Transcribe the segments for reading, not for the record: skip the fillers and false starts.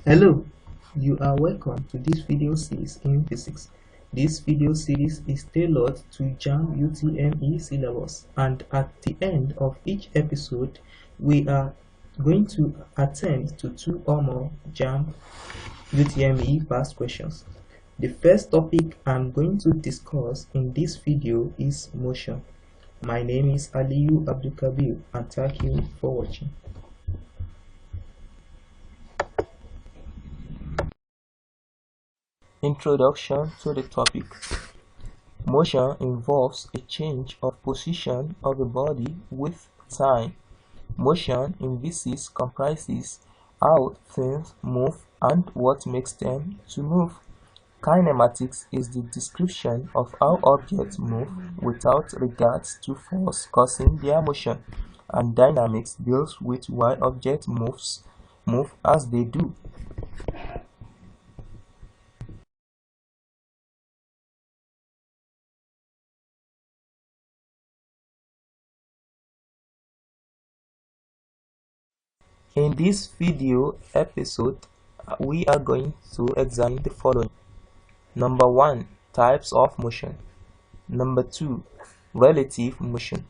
Hello, you are welcome to this video series in physics. This video series is tailored to JAMB UTME syllabus, and at the end of each episode, we are going to attend to 2 or more JAMB UTME past questions. The first topic I'm going to discuss in this video is motion. My name is Aliyu Abdulkabir, and thank you for watching. Introduction to the topic. Motion involves a change of position of a body with time. Motion in physics comprises how things move and what makes them to move. Kinematics is the description of how objects move without regard to force causing their motion, and dynamics deals with why objects move as they do. In this video episode, we are going to examine the following. Number 1, types of motion. Number 2, relative motion.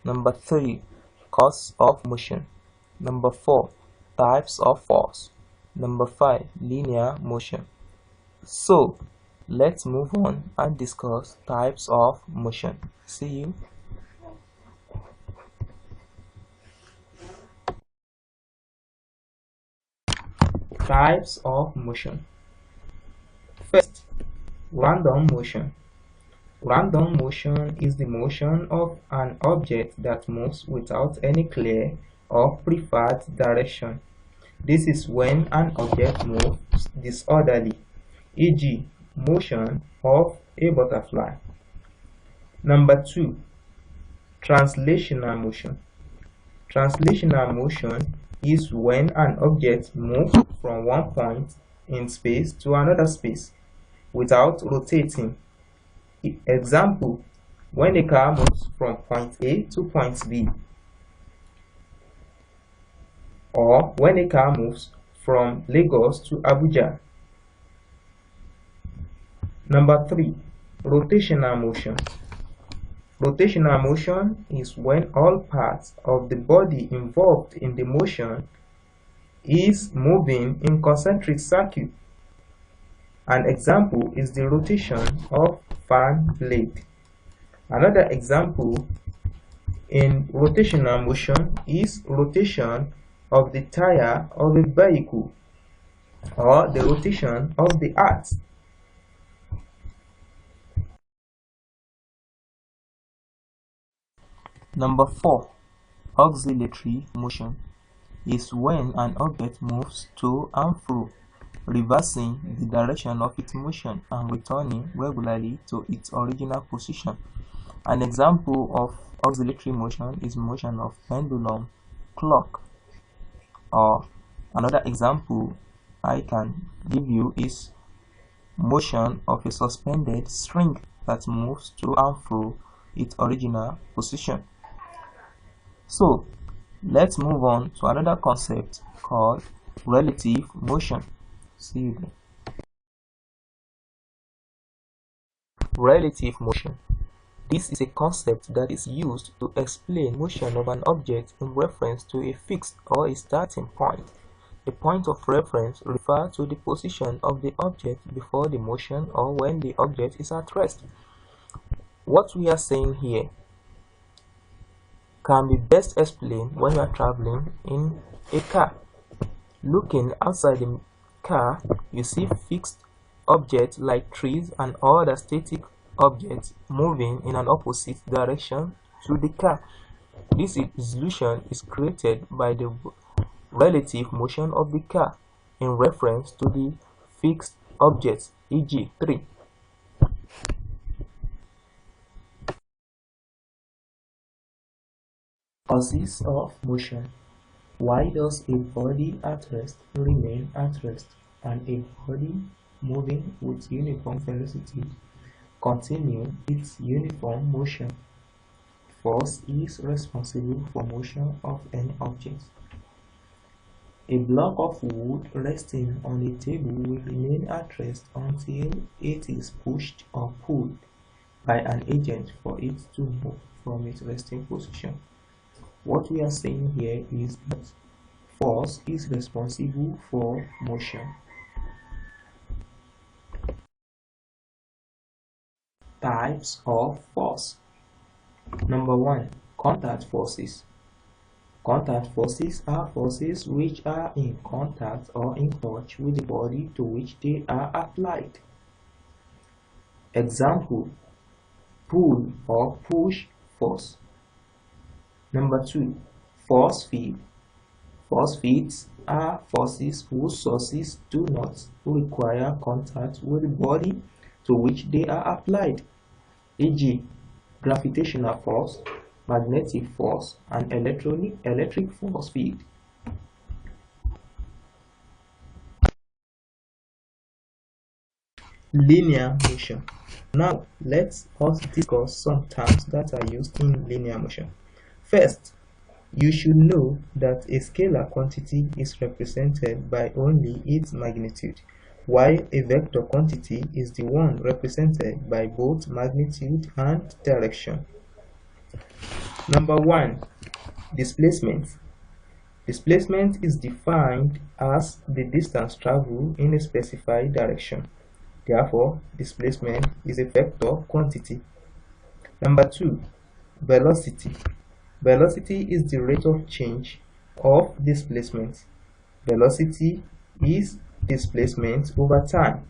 Number 3, cause of motion. Number 4, types of force. Number 5, linear motion. So, let's move on and discuss types of motion. See you. Types of motion. First, random motion. Random motion is the motion of an object that moves without any clear or preferred direction. This is when an object moves disorderly, e.g., motion of a butterfly. Number 2, translational motion. Translational motion is when an object moves from one point in space to another space without rotating. Example, when a car moves from point A to point B, or when a car moves from Lagos to Abuja. Number 3, rotational motion. Rotational motion is when all parts of the body involved in the motion is moving in concentric circle. An example is the rotation of fan blade. Another example in rotational motion is rotation of the tire of a vehicle, or the rotation of the earth. Number 4, oscillatory motion is when an object moves to and fro, reversing the direction of its motion and returning regularly to its original position. An example of oscillatory motion is motion of pendulum clock. Or another example I can give you is motion of a suspended string that moves to and fro its original position. So, let's move on to another concept called relative motion. See you there. Relative motion. This is a concept that is used to explain motion of an object in reference to a fixed or a starting point. The point of reference refers to the position of the object before the motion or when the object is at rest. What we are saying here can be best explained when you are traveling in a car. Looking outside the car, you see fixed objects like trees and other static objects moving in an opposite direction to the car. This illusion is created by the relative motion of the car in reference to the fixed objects, e.g., tree. Causes of motion. Why does a body at rest remain at rest, and a body moving with uniform velocity continue its uniform motion? Force is responsible for motion of any object. A block of wood resting on a table will remain at rest until it is pushed or pulled by an agent for it to move from its resting position. What we are saying here is that force is responsible for motion. Types of force. Number 1. Contact forces. Contact forces are forces which are in contact or in touch with the body to which they are applied. Example: pull or push force. Number 2. Force field. Force fields are forces whose sources do not require contact with the body to which they are applied, e.g., gravitational force, magnetic force, and electric force field. Linear motion. Now let us discuss some terms that are used in linear motion. First, you should know that a scalar quantity is represented by only its magnitude, while a vector quantity is the one represented by both magnitude and direction. Number 1. Displacement. Displacement is defined as the distance traveled in a specified direction. Therefore, displacement is a vector quantity. Number 2. Velocity. Velocity is the rate of change of displacement. Velocity is displacement over time.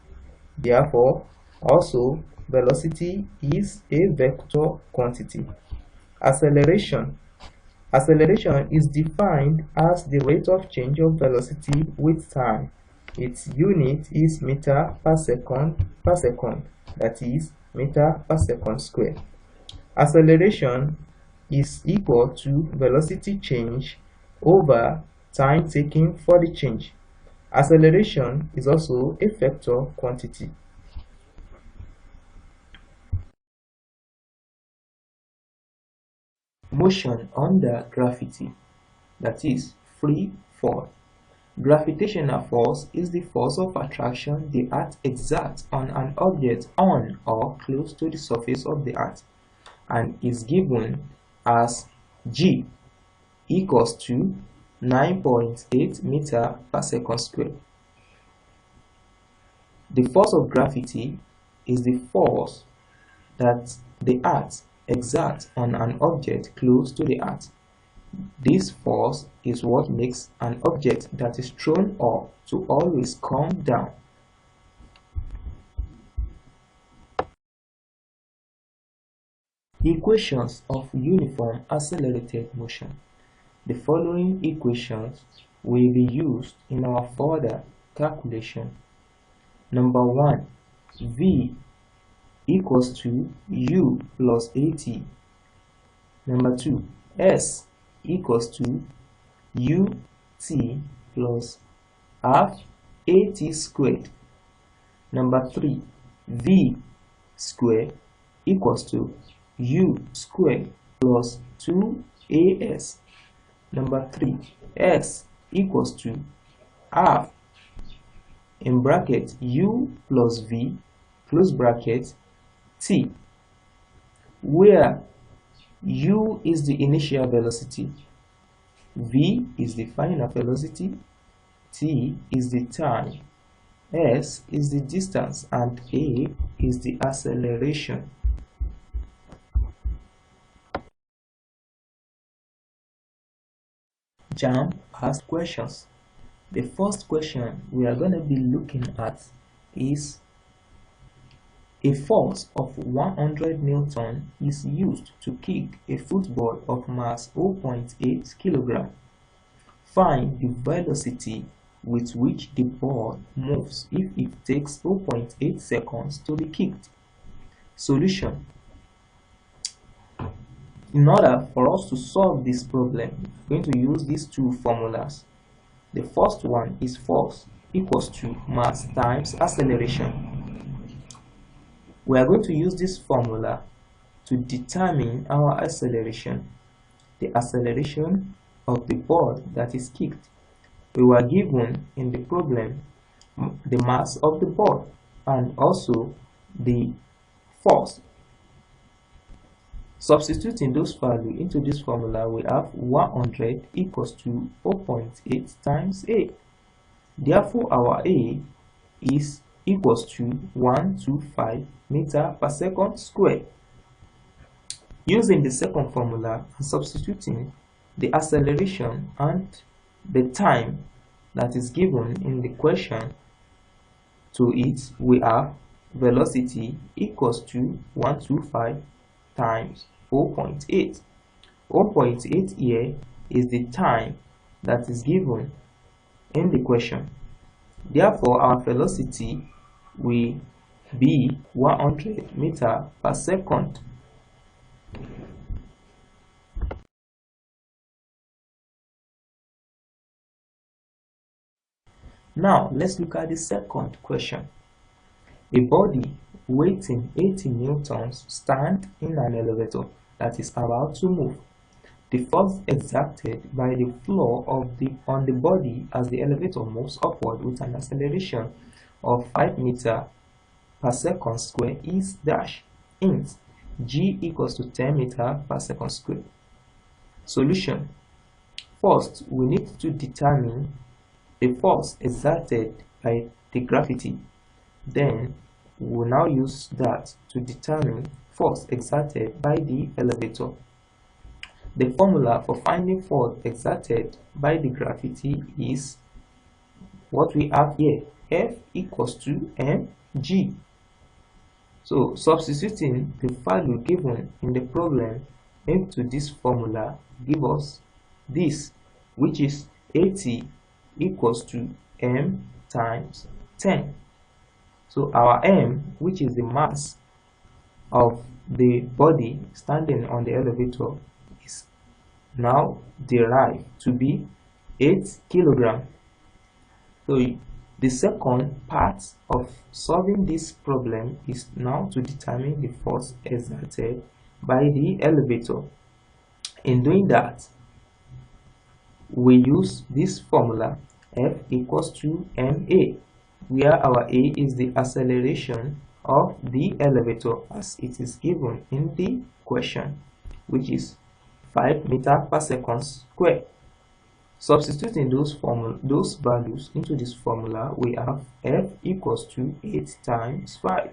Therefore, also velocity is a vector quantity. Acceleration. Acceleration is defined as the rate of change of velocity with time. Its unit is meter per second, that is meter per second squared. Acceleration is equal to velocity change over time taken for the change. Acceleration is also a vector quantity. Motion under gravity, that is free fall. Gravitational force is the force of attraction the earth exerts on an object on or close to the surface of the earth, and is given as G equals to 9.8 meter per second squared. The force of gravity is the force that the earth exerts on an object close to the earth. This force is what makes an object that is thrown up to always come down. Equations of uniform accelerated motion. The following equations will be used in our further calculation. Number 1. V equals to U plus AT. Number 2. S equals to UT plus half AT squared. Number 3. V squared equals to U squared plus 2AS. Number 3. S equals to half in bracket U plus V close bracket T, where U is the initial velocity, V is the final velocity, T is the time, S is the distance, and A is the acceleration. JAM asked questions. The first question we are going to be looking at is: a force of 100 Newton is used to kick a football of mass 0.8 kg. Find the velocity with which the ball moves if it takes 0.8 seconds to be kicked. Solution. In order for us to solve this problem, we're going to use these two formulas. The first one is force equals to mass times acceleration. We are going to use this formula to determine our acceleration, the acceleration of the ball that is kicked. we were given in the problem the mass of the ball and also the force. Substituting those values into this formula, we have 100 equals to 0.8 times A. Therefore, our A is equals to 125 meter per second square. Using the second formula and substituting the acceleration and the time that is given in the question to it, we have velocity equals to 125 times 0.8. 0.8 here is the time that is given in the question. Therefore, our velocity will be 100 meters per second. Now, let's look at the second question. A body weighing 80 newtons stands in an elevator that is about to move. The force exerted by the floor on the body as the elevator moves upward with an acceleration of 5 meters per second square is dash. Hence, G equals to 10 meters per second square. Solution. First, we need to determine the force exerted by the gravity. Then, we will now use that to determine force exerted by the elevator. The formula for finding force exerted by the gravity is what we have here, F equals to mg. So substituting the value given in the problem into this formula gives us this, which is 80 equals to m times 10. So our m, which is the mass of the body standing on the elevator, is now derived to be 8 kilograms. So the second part of solving this problem is now to determine the force exerted by the elevator. In doing that, we use this formula F equals to ma, where our a is the acceleration of the elevator as it is given in the question, which is 5 meters per second square. Substituting those values into this formula, we have F equals to 8 times 5,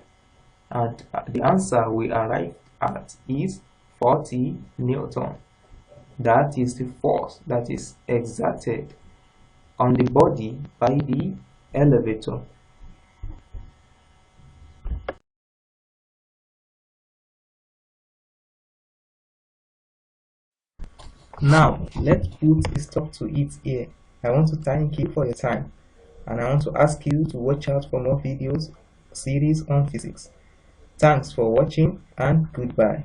and the answer we arrive at is 40 Newton. That is the force that is exerted on the body by the elevator. Now, let's put a stop to it here. I want to thank you for your time, and I want to ask you to watch out for more videos series on physics. Thanks for watching, and goodbye.